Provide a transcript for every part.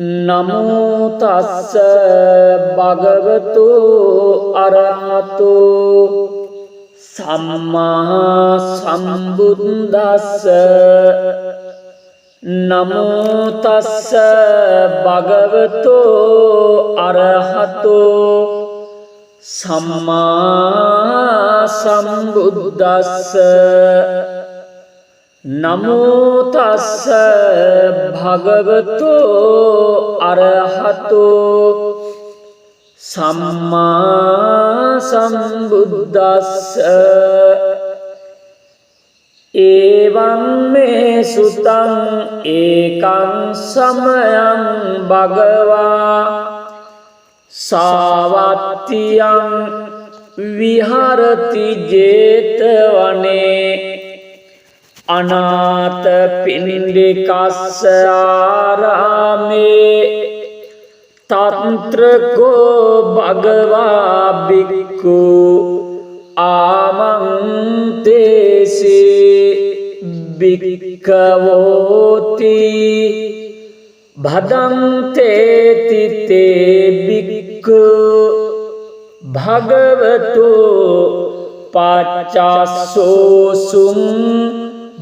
නමෝ තස්ස භගවතු අරහතු සම්මා සම්බුද්දස්ස. නමෝ තස්ස භගවතු අරහතු සම්මා සම්බුද්දස්ස. නමෝ තස්ස භගවතු අරහතු සම්මා සම්බුද්දස්ස. එවං මේ සුතං ඒකං සමයං භගවා සාවත්තියං විහරති ජේතවනේ අනාථ පිණ්ඩිකස්ස ආරාමේ තන්ත්‍රකෝ භගවා බික්ඛු ආමන්තේසි බික්ඛවෝති භදන්තේති තේ බික්ඛු භගවතු පච්චස්සෝසුං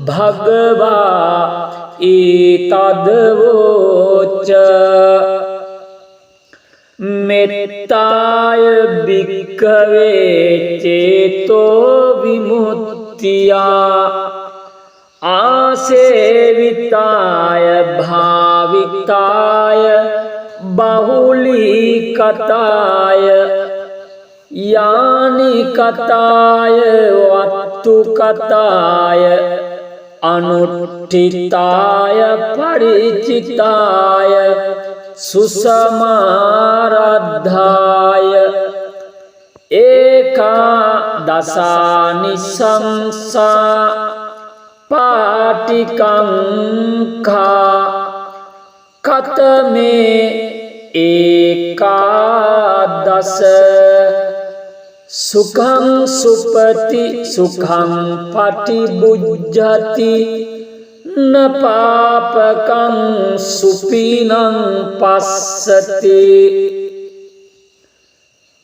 භගවා ඊතදවෝච. මෙත්තාය භික්ඛවේ චේතෝ විමුක්තියා ආසේවිතාය භාවිතාය බහුලීකතාය යානිකතාය වත්තුකතාය අනුට්ඨිතාය පරිචිතාය සුසමාරද්ධාය ඒකා දසානිසංසා පාටිකංඛා කතමේ ඒකාදස සුඛං සුපති සුඛං පටිබුජ්ජති නපාපකං සුපිනං පස්සති.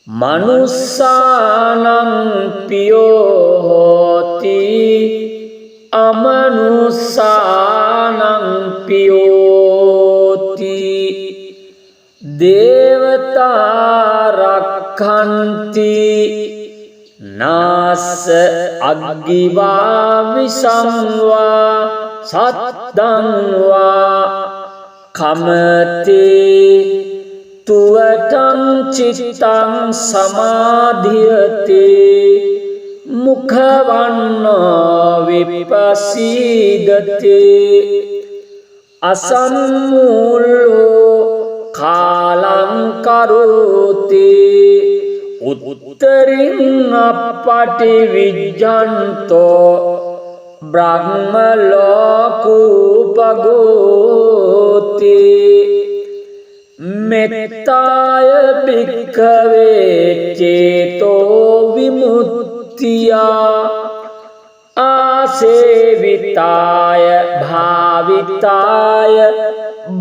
මනුස්සානං පියෝ හෝති අමනුස්සානං පියෝති. දේවතා රක්ඛන්ති නාස අග්ගිවා විසංවා සත්තං වා කමති තුවටං චිත්තං සමාධියති මුඛවන්නෝ විපස්සීදති අසම්මූලෝ කාලං කරෝති උත්තරින් අපටි විජ්ජන්තෝ බ්‍රහ්ම ලෝකෝපගෝති. මෙත්තාය භික්ඛවේ චේතෝ විමුක්තියා ආසේවිතාය භාවිතාය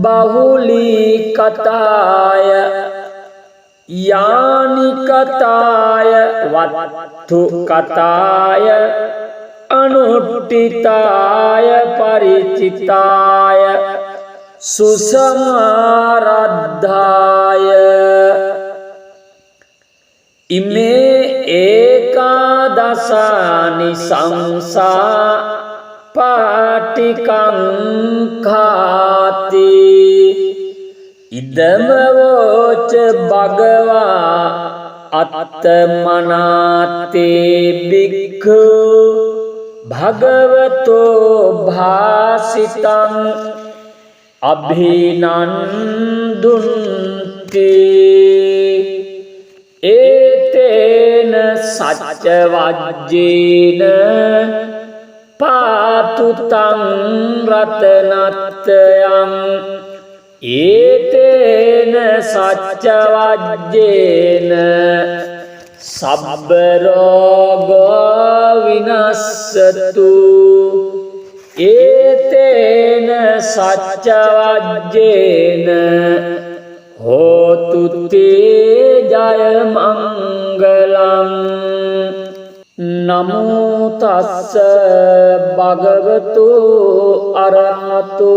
බහුලීකතාය යානිකතාය වත්තුකතාය අනුට්ඨිතාය පරිචිතාය සුසමාරද්ධාය. ඉමේ ඒකාදසානි සංසා පාටිකංඛාති ඉදමවෝච භගවා අත්තමනාතේ බික්ඛු භගවතෝ භාසිතං අභිනන්දුන්ති. ඒතේන සච්ච වජ්ජේන පාතුතං රතනත්තයං ඒතේන සච්ච වජ්ජේන සබ්බ රෝගෝ විනස්සතු ඒතේන සච්ච වජ්ජේන මංගලං නමෝ තස්ස භගවතු අරහතු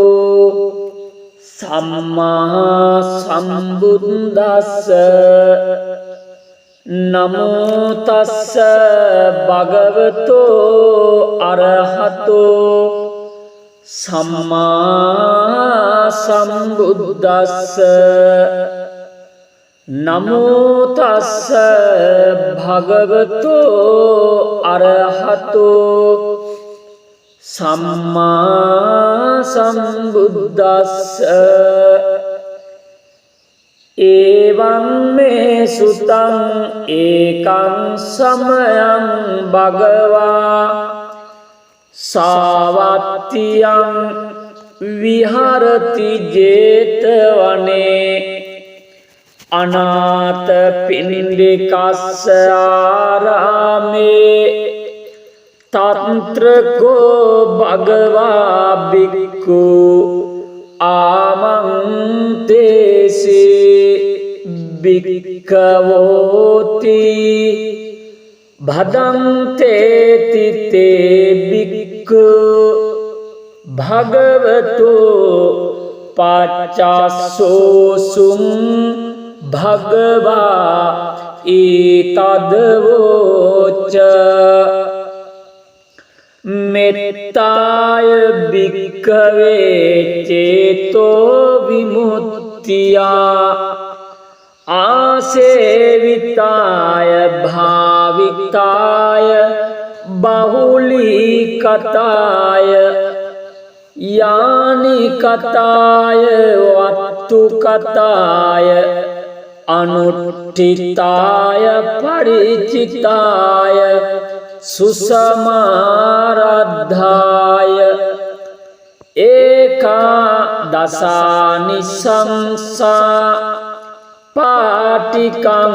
සම්මා සම්බුද්දස්ස නමෝ තස්ස භගවතු අරහතු සම්මා සම්බුද්දස්ස නමෝ තස්ස භගවතු අරහතු සම්මා සම්බුද්දස්ස එවං මේ සුතං ඒකං සමයං භගවා සාවත්තියං විහරති ජේතවනේ අනාථ පිණ්ඩිකස්ස ආරාමේ තන්ත්‍රකෝ භගවා බික්ඛු ආමන්තේසි භික්ඛවෝති භදන්තේති තේ භික්ඛු භගවතු පච්චස්සෝසුං භගවා ඊතදවෝච මෙත්තාය භික්ඛවේ චේතෝ විමුක්තියා ආසේවිතාය භාවිතාය බහුලීකතාය යානිකතාය වත්තුකතාය අනුට්ඨිතාය පරිචිතාය සුසමාරද්ධාය ඒකා දසානිසංසා පාටිකංඛා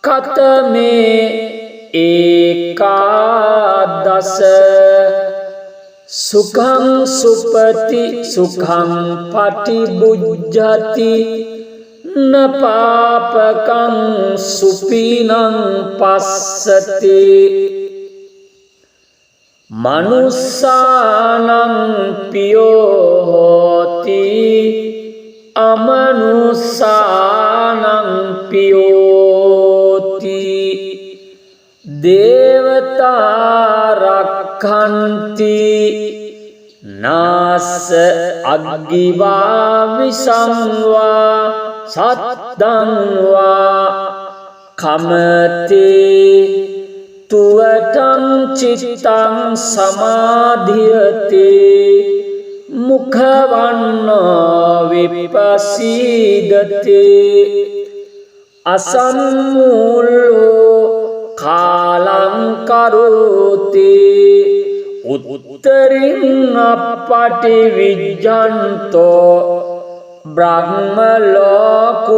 කතමේ ඒකාදස සුඛං සුපති සුඛං පටිබුජ්ජති නපාපකං සුපිනං පස්සති මනුස්සානං පියෝ හෝති අමනුස්සානං පියෝති දේවතා රක්ඛන්ති නාස අග්ගිවා විසංවා සත්තං වා කමති තුවටං චිත්තං සමාධියති මුඛවන්නෝ විපස්සීදති අසම්මූලෝ කාලං කරෝති උත්තරින් අපටි විජ්ජන්තෝ බ්‍රහ්ම ලෝකූපගෝති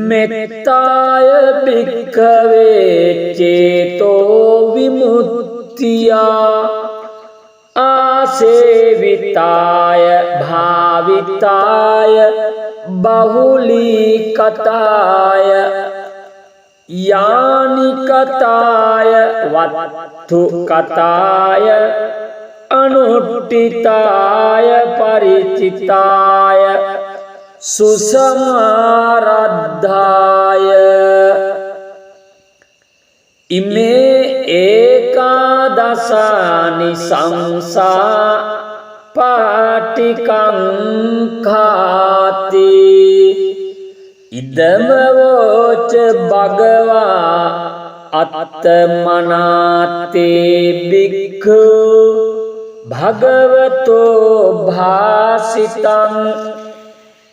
මෙත්තාය භික්ඛවේ චේතෝ විමුක්තියා ආසේවිතාය භාවිතාය බහුලීකතාය යානිකතාය වත්තුකතාය අනුට්ඨිතාය පරිචිතාය සුසමාරද්ධාය ඉමේ ඒකාදසානි සංසා පාටිකංඛාති ඉදමවෝච භගවා අත්තමනාතේ භික්ඛු භගවතෝ භාසිතං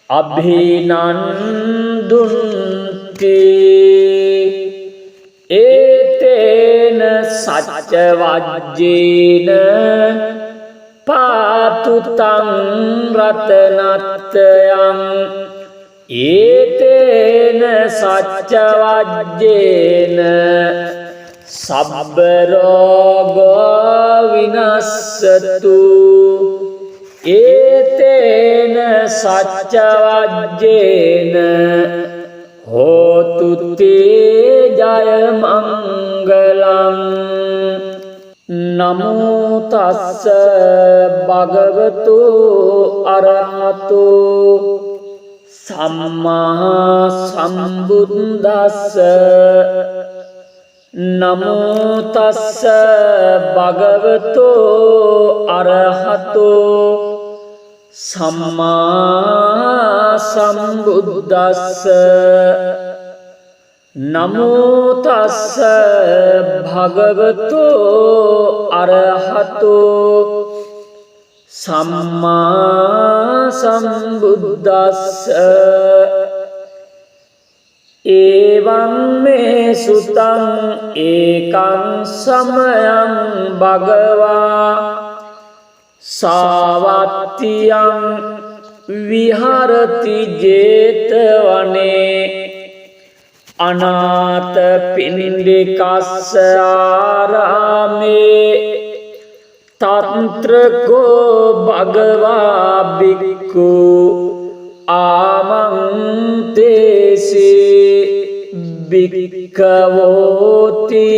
අභිනන්දුන්ති ඒතේන සච්ච වජ්ජේන පාතුතං රතනත්තයං ඒතේන සච්ච වජ්ජේන සබ්බ රෝගෝ විනස්සතු ඒතේන සච්ච වජ්ජේන හෝතු තේ ජය මංගලං. නමෝ තස්ස භගවතු අරහතු සම්මා සම්බුද්දස්ස. නමෝ තස්ස භගවතු අරහතු සම්මා සම්බුද්දස්ස. නමෝ තස්ස භගවතු අරහතු සම්මා සම්බුද්දස්ස. එවං මේ සුතං ඒකං සමයං භගවා සාවත්තියං විහරති ජේතවනේ අනාථ පිණ්ඩිකස්ස ආරාමේ තන්ත්‍රකෝ භගවා බික්ඛු ආමන්තේසි භික්ඛවෝති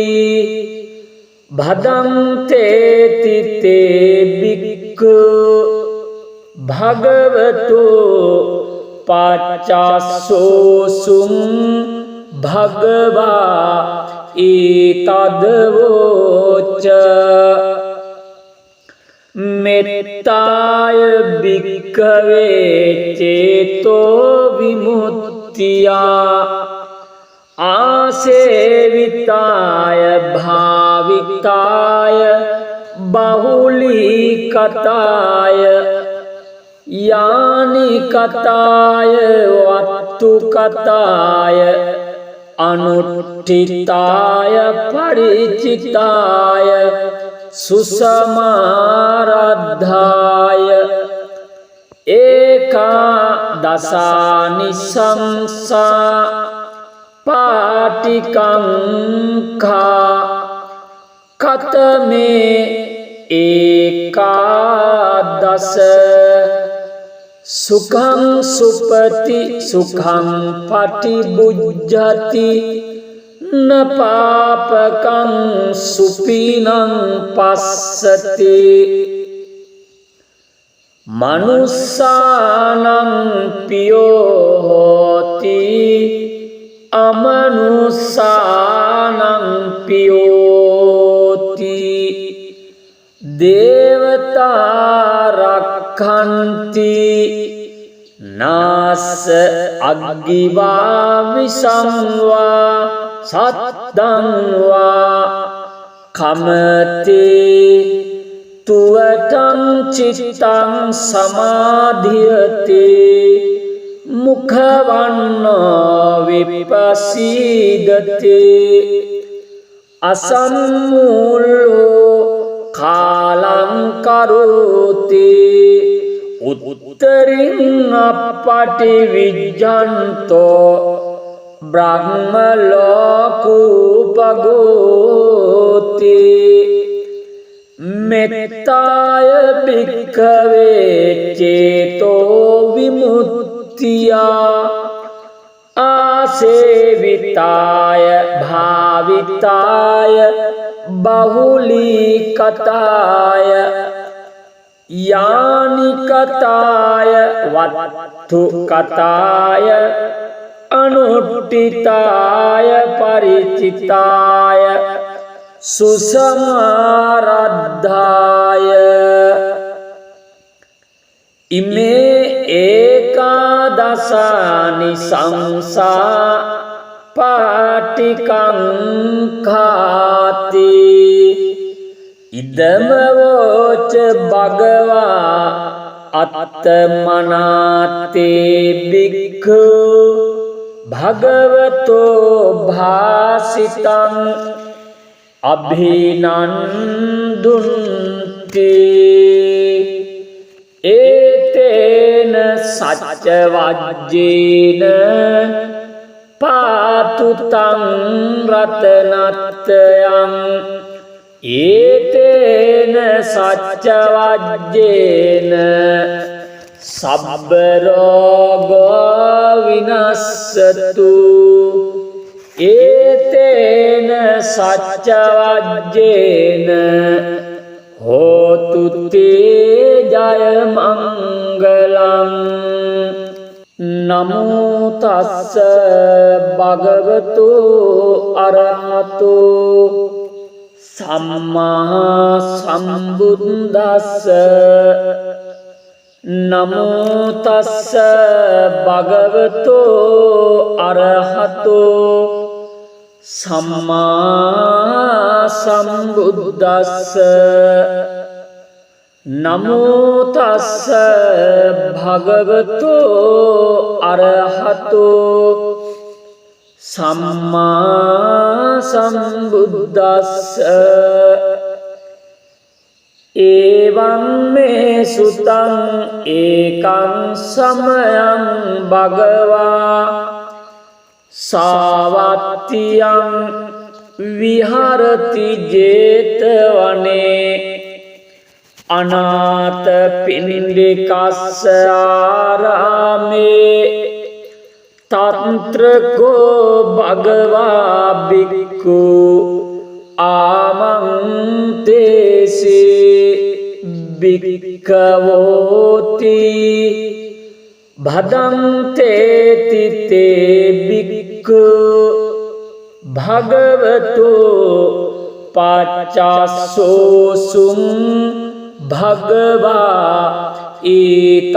භදන්තේති තේ භික්ඛු භගවතු පච්චස්සෝසුං භගවා ඊතදවෝච. මෙත්තාය භික්ඛවේ චේතෝ විමුක්තියා ආසේවිතාය භාවිතාය බහුලීකතාය යානිකතාය වත්තුකතාය අනුට්ඨිතාය පරිචිතාය සුසමාරද්ධාය ඒකා දසානිසංසා පාටිකංඛා කතමේ ඒකාදස සුඛං සුපති සුඛං පටිබුජ්ජති නපාපකං සුපිනං පස්සති. මනුස්සානං පියෝ හෝති අමනුස්සානං පියෝති. දේවතා රක්ඛන්ති නාස අග්ගිවා විසංවා සත්තං වා කමති තුවටං චිත්තං සමාධියති මුඛවන්නෝ විපස්සීදති අසම්මූලෝ කාලං කරෝති උත්තරින් අපටි විජ්ජන්තෝ බ්‍රහ්ම ලෝකූපගෝති. මෙත්තාය භික්ඛවේ චේතෝ විමුක්තියා ආසේවිතාය භාවිතාය බහුලීකතාය යානිකතාය වත්තුකතාය අනුට්ඨිතාය පරිචිතාය සුසමාරද්ධාය. ඉමේ ඒකාදසානි සංසා පාටිකංඛාති ඉදමවෝච භගවා අත්තමනාතේ භික්ඛු භගවතෝ භාසිතං අභිනන්දුන්ති. ඒතේන සච්ච වජ්ජේන පාතුතං රතනත්තයං ඒතේන සච්ච වජ්ජේන සබ්බ රෝගෝ විනස්සතු ඒතේන සච්ච වජ්ජේන හෝතු තේ ජය මංගලං නමෝ තස්ස භගවතු අරහතු සම්මා සම්බුද්දස්ස නමෝ තස්ස භගවතු අරහතු සම්මා සම්බුද්දස්ස නමෝ තස්ස භගවතු අරහතු සම්මා සම්බුද්දස්ස එවං මේ සුතං ඒකං සමයං භගවා සාවත්තියං විහරති ජේතවනේ අනාථ පිණ්ඩිකස්ස ආරාමේ තන්ත්‍රකෝ භගවා බික්ඛු ආමන්තේසි බික්ඛවෝති භදන්තේති තේ බික්ඛු භගවතු පච්චස්සෝසුං භගවා ඊතදවෝච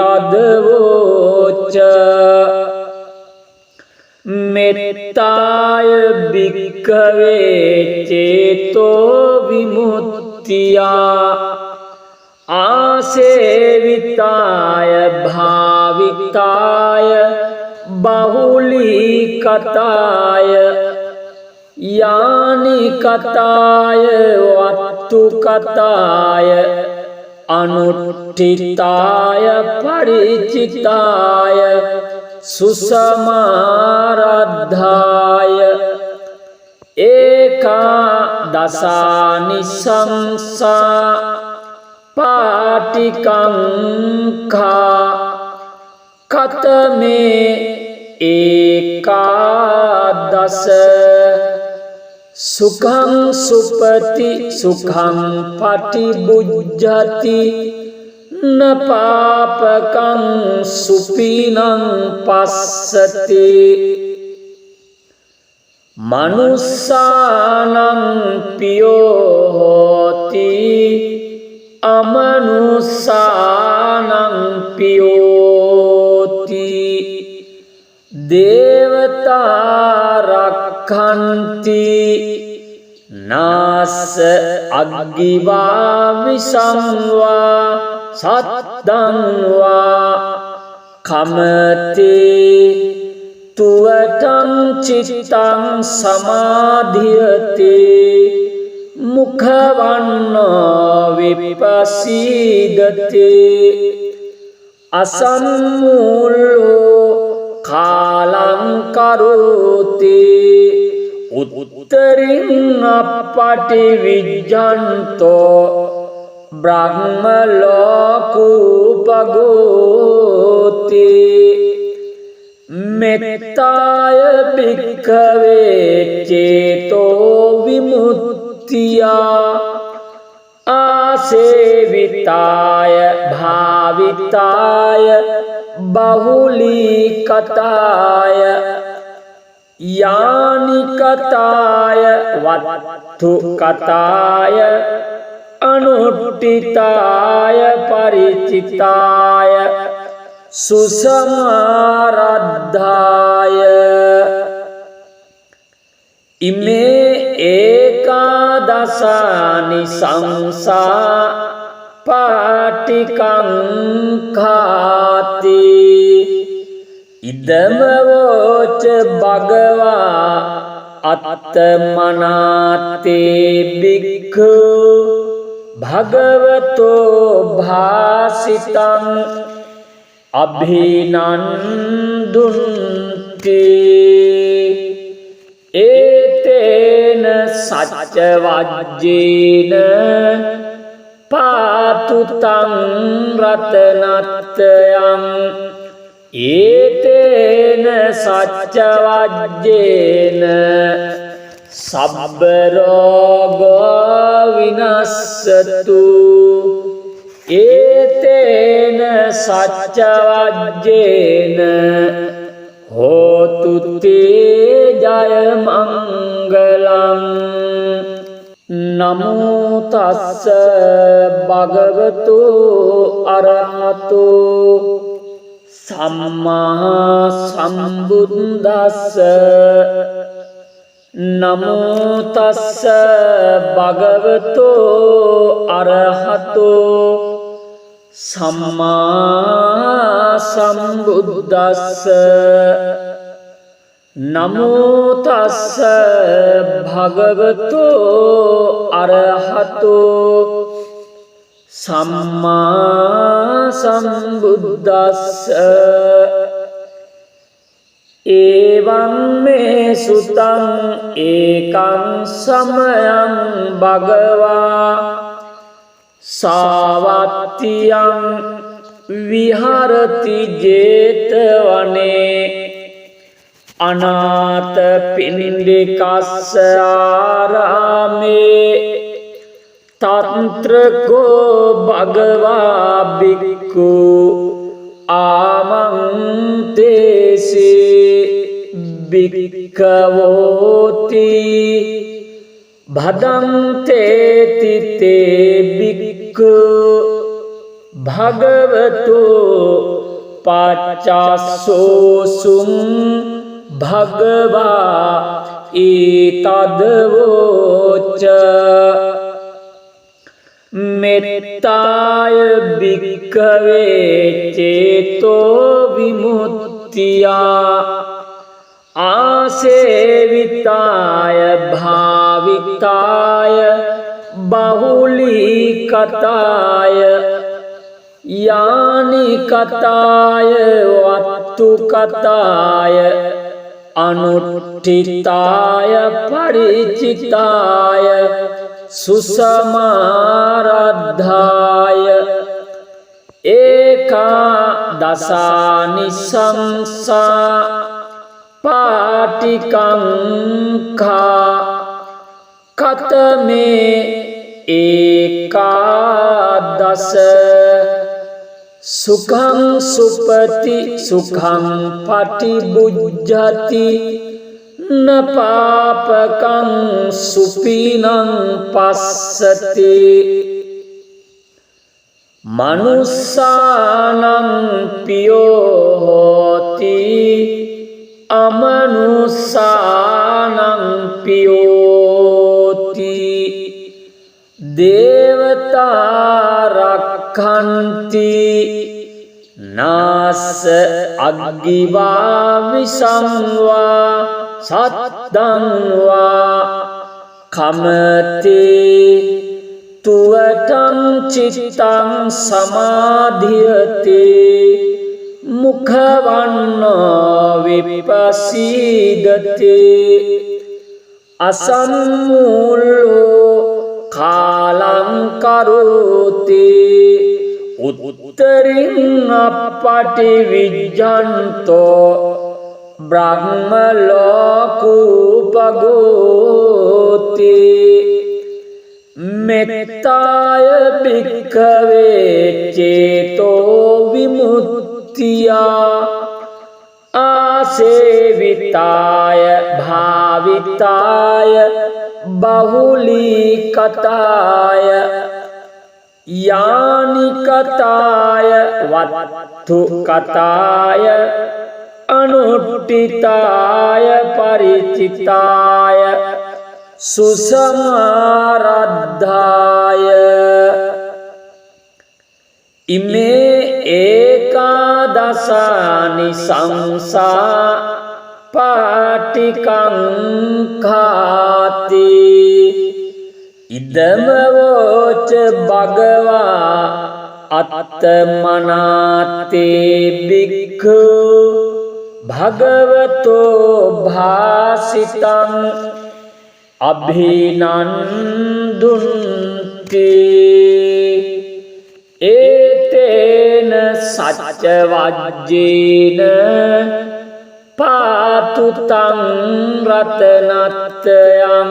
මෙත්තාය භික්ඛවේ චේතෝ විමුක්තියා ආසේවිතාය භාවිතාය බහුලීකතාය යානිකතාය වත්තුකතාය අනුට්ඨිතාය පරිචිතාය සුසමාරද්ධාය ඒකා දසානිසංසා පාටිකංඛා කතමේ ඒකාදස සුඛං සුපති සුඛං පටිබුජ්ජති නපාපකං සුපිනං පස්සති මනුස්සානං පියෝ හෝති අමනුස්සානං පියෝති දේවතා රක්ඛන්ති නාස අග්ගිවා විසංවා සත්තං වා කමතේ තුවටං චිත්තං සමාධියතේ මුඛවන්නෝ විපස්සීදතේ අසම්මූලෝ කාලං කරෝති උත්තරින් අපටි විජ්ජන්තෝ බ්‍රහ්ම ලෝකෝපගෝති මෙත්තාය භික්ඛවේ චේතෝ විමුක්තියා ආසේවිතාය භාවිතාය බහුලීකතාය යානිකතාය වත්තුකතාය අනුට්ඨිතාය පරිචිතාය සුසමාරද්ධාය ඉමේ ඒකාදසානි සංසා පාටිකංඛාති ඉදමවෝච භගවා අත්තමනාතේ බික්ඛු භගවතෝ භාසිතං අභිනන්දුන්ති ඒතේන සච්ච වජ්ජේන පාතු තං රතනත්තයං ඒතේන සච්ච වජ්ජේන සබ්බ රෝගෝ විනස්සතු ඒතේන සච්ච වජ්ජේන හෝතු තේ ජය මංගලං නමෝ තස්ස භගවතු අරහතු සම්මා සම්බුද්දස්ස නමෝ තස්ස භගවතු අරහතු සම්මා සම්බුද්දස්ස නමෝ තස්ස භගවතු අරහතු සම්මා සම්බුද්දස්ස එවං මේ සුතං ඒකං සමයං භගවා සාවත්තියං විහරති ජේතවනේ අනාථ පිණ්ඩිකස්ස ආරාමේ තන්ත්‍රකෝ භගවා බික්ඛු ආමන්තේසි බික්ඛවෝති භදන්තේති තේ බික්ඛු භගවතු පච්චස්සෝසුං භගවා ඊතදවෝච මෙත්තාය භික්ඛවේ චේතෝ විමුක්තියා ආසේවිතාය භාවිතාය බහුලීකතාය යානි කතාය වත්තු කතාය අනුට්ඨිතාය පරිචිතාය සුසමාරද්ධාය ඒකා දසානිසංසා පාටිකංඛා කතමේ ඒකාදස සුඛං සුපති සුඛං පටිබුජ්ජති නපාපකං සුපිනං පස්සති මනුස්සානං පියෝ හෝති අමනුස්සානං පියෝති දේවතා රක්ඛන්ති නාස අග්ගිවා විසංවා සත්තං වා කමති තුවටං චිත්තං සමාධියති මුඛවන්නෝ විපස්සීදති අසම්මූලෝ කාලං කරෝති උත්තරින් අපටි විජ්ජන්තෝ බ්‍රහ්ම ලෝකූපගෝති මෙත්තාය භික්ඛවේ චේතෝ විමුක්තියා ආසේවිතාය භාවිතාය බහුලීකතාය යානි කතාය වත්තු කතාය අනුට්ඨිතාය පරිචිතාය සුසමාරද්ධාය ඉමේ ඒකාදසානි සංසා පාටිකංඛාති ඉදමවෝච භගවා අත්තමනාතේ බික්ඛු භගවතෝ භාසිතං අභිනන්දුන්ති ඒතේන සච්ච වජ්ජේන පාතුතං රතනත්තයං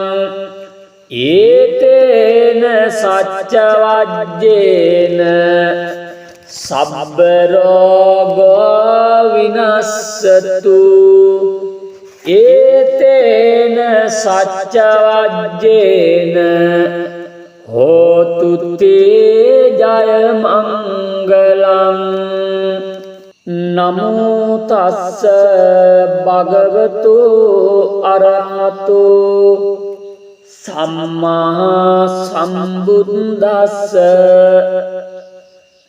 ඒතේන සච්ච වජ්ජේන සබ්බ රෝගෝ විනස්සතු ඒතේන සච්ච වජ්ජේන හෝතු තේ ජය මංගලං නමෝ තස්ස භගවතු අරහතු සම්මා සම්බුද්දස්ස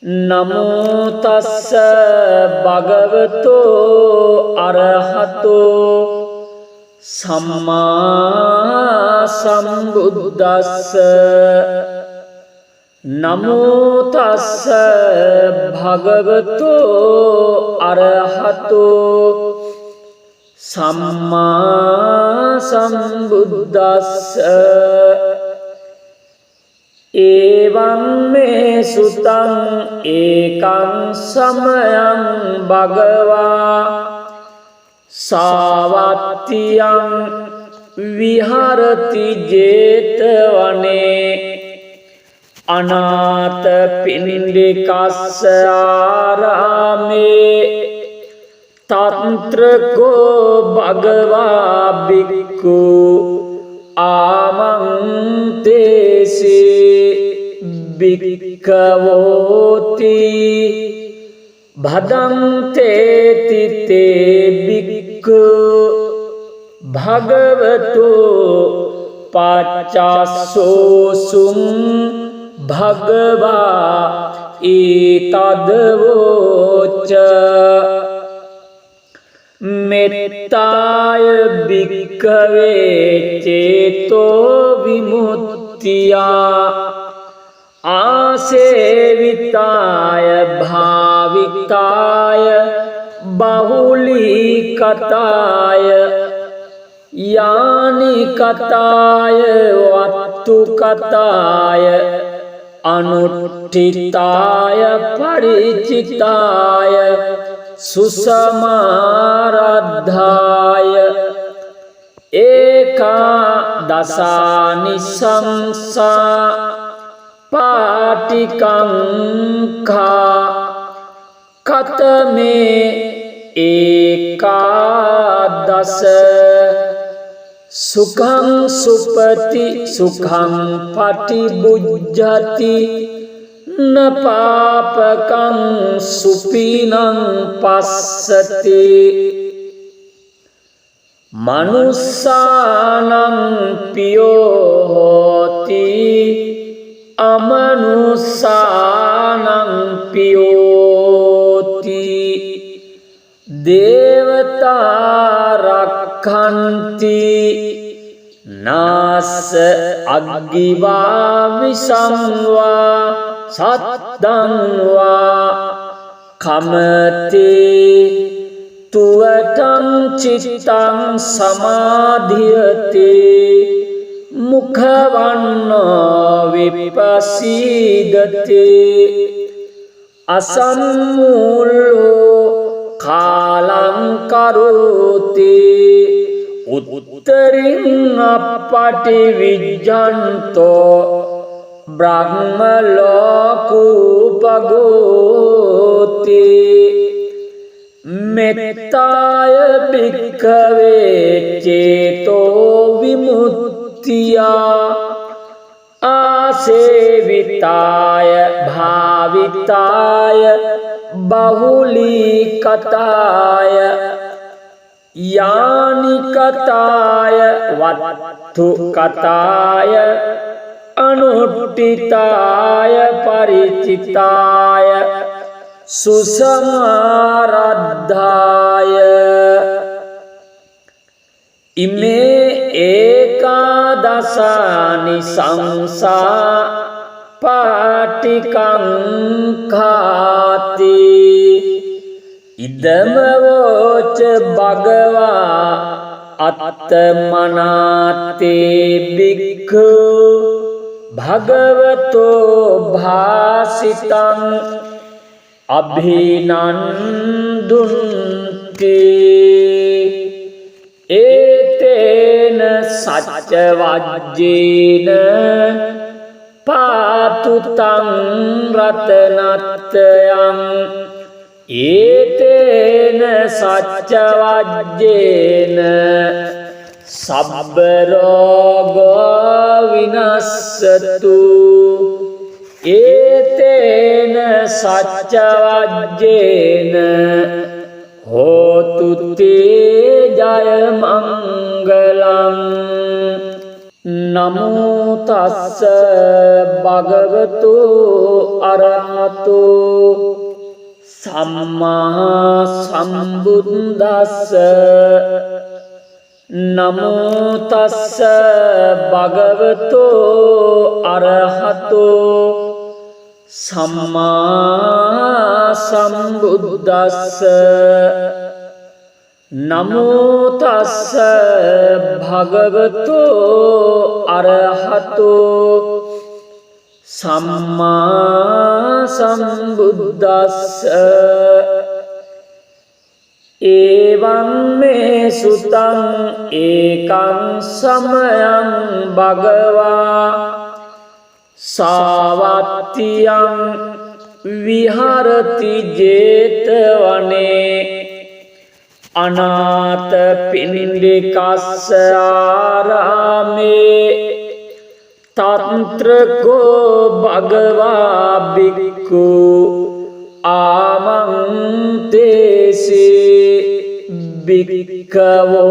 නමෝ තස්ස භගවතු අරහතු සම්මා සම්බුද්දස්ස නමෝ තස්ස භගවතු අරහතු සම්මා සම්බුද්දස්ස එවං මේ සුතං ඒකං සමයං භගවා සාවත්තියං විහරති ජේතවනේ අනාථ පිණ්ඩිකස්ස ආරාමේ තන්ත්‍රකෝ භගවා බික්ඛු ආමන්තේසි භික්ඛවෝති භදන්තේති තේ භික්ඛු භගවතු පච්චස්සෝසුං භගවා ඊතදවෝච මෙත්තාය භික්ඛවේ චේතෝ විමුක්තියා ආසේවිතාය භාවිතාය බහුලීකතාය යානිකතාය වත්තුකතාය අනුට්ඨිතාය පරිචිතාය සුසමාරද්ධාය ඒකා දසානිසංසා පාටිකංඛා කතමේ ඒකාදස සුඛං සුපති සුඛං පටිබුජ්ජති නපාපකං සුපිනං පස්සති මනුස්සානං පියෝ හෝති අමනුස්සානං පියෝති දේවතා රක්ඛන්ති නාස අග්ගිවා විසංවා සත්තං වා කමතේ තුවටං චිත්තං සමාධියතේ මුඛවන්නෝ විපස්සීදතේ අසම්මූලෝ කාලං කරෝති උත්තරින් අපටි විජ්ජන්තෝ බ්‍රහ්ම ලෝකූපගෝති මෙත්තාය භික්ඛවේ චේතෝ විමුක්තියා ආසේවිතාය භාවිතාය බහුලීකතාය යානිකතාය වත්තුකතාය අනුට්ඨිතාය පරිචිතාය සුසමාරද්ධාය ඉමේ ඒකාදසානි සංසා පාටිකංඛාති ඉදමවෝච භගවා අත්තමනාතේ බික්ඛු භගවතෝ භාසිතං අභිනන්දුන්ති ඒතේන සච්ච වජ්ජේන පාතුතං රතනත්තයං ඒතේන සච්ච වජ්ජේන සබ්බ රෝගෝ විනස්සතු ඒතේන සච්ච වජ්ජේන හෝතු තේ ජය මංගලං නමෝ තස්ස භගවතු අරහතු සම්මා සම්බුද්දස්ස නමෝ තස්ස භගවතු අරහතු සම්මා සම්බුද්දස්ස නමෝ තස්ස භගවතු අරහතු සම්මා සම්බුද්දස්ස එවං මේ සුතං ඒකං සමයං භගවා සාවත්තියං විහරති ජේතවනේ අනාථ පිණ්ඩිකස්ස ආරාමේ තන්ත්‍රකෝ භගවා බික්ඛු ආමන්තේසේ භික්ඛවෝති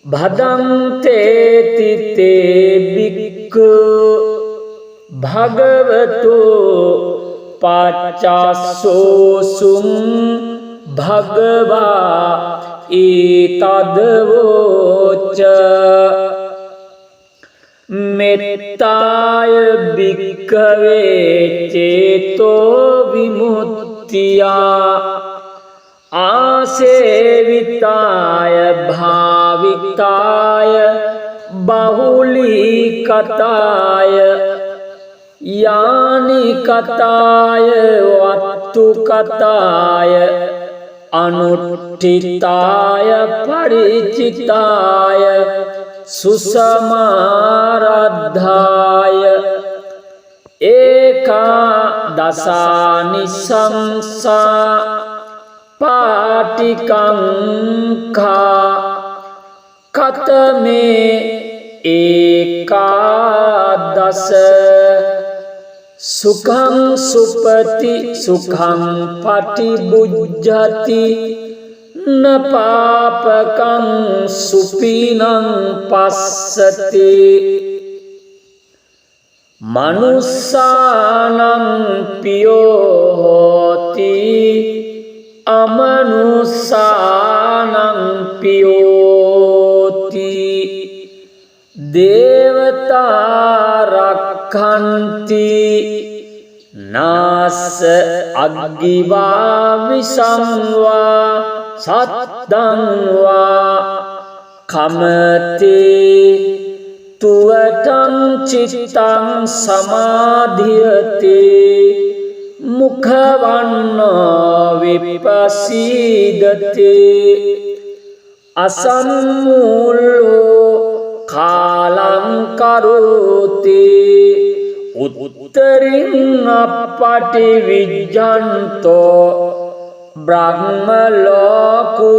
භදන්තේති තේ බික්ඛු භගවතු පච්චස්සෝසුං භගවා ඊතදවෝච මෙත්තාය භික්ඛවේ චේතෝ විමුක්තියා ආසේවිතාය භාවිතාය බහුලීකතාය යානි කතාය වත්තු කතාය අනුට්ඨිතාය පරිචිතාය සුසමාරද්ධාය ඒකා දසානිසංසා පාටිකංඛා කතමේ ඒකාදස සුඛං සුපති සුඛං පටිබුජ්ජති නපාපකං සුපිනං පස්සති මනුස්සානං පියෝ හෝති අමනුස්සානං පියෝති දේවතා රක්ඛන්ති නාස අග්ගිවා විසංවා සත්තං වා කමති තුවටං චිත්තං සමාධියති මුඛවන්නෝ විපස්සීදති අසම්මූලෝ කාලං කරෝති උත්තරින් අපටි විජ්ජන්තෝ බ්‍රහ්ම ලෝකූපගෝති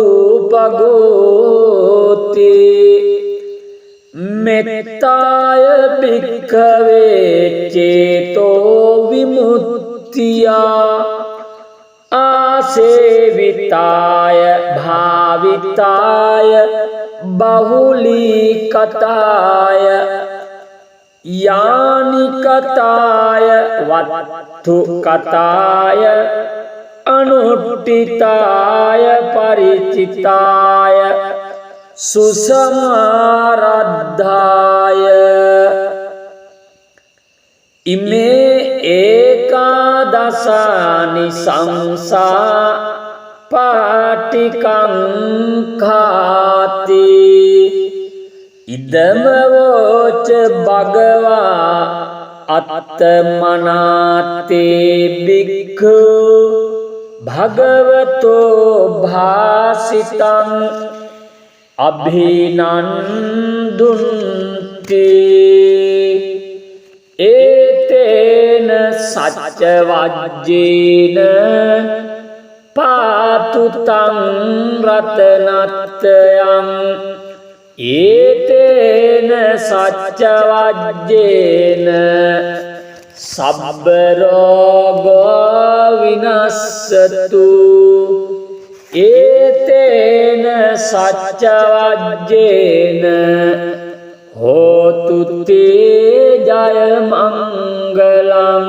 මෙත්තාය භික්ඛවේ චේතෝ විමුක්තියා ආසේවිතාය භාවිතාය බහුලීකතාය යානි කතාය වත්තු කතාය අනුට්ඨිතාය පරිචිතාය සුසමාරද්ධාය ඉමේ ඒකාදසානි සංසා පාටිකංඛාති ඉදම වෝච භගවා අත්තමනාතේ භික්ඛු භගවතෝ භාසිතං අභිනන්දුන්ති ඒතේන සච්ච වජ්ජේන පාතුතං රතනත්තයං ඒතේන සච්ච වජ්ජේන සබ්බ රෝගෝ විනස්සතු ඒතේන සච්ච වජ්ජේන හෝතු තේ ජය මංගලං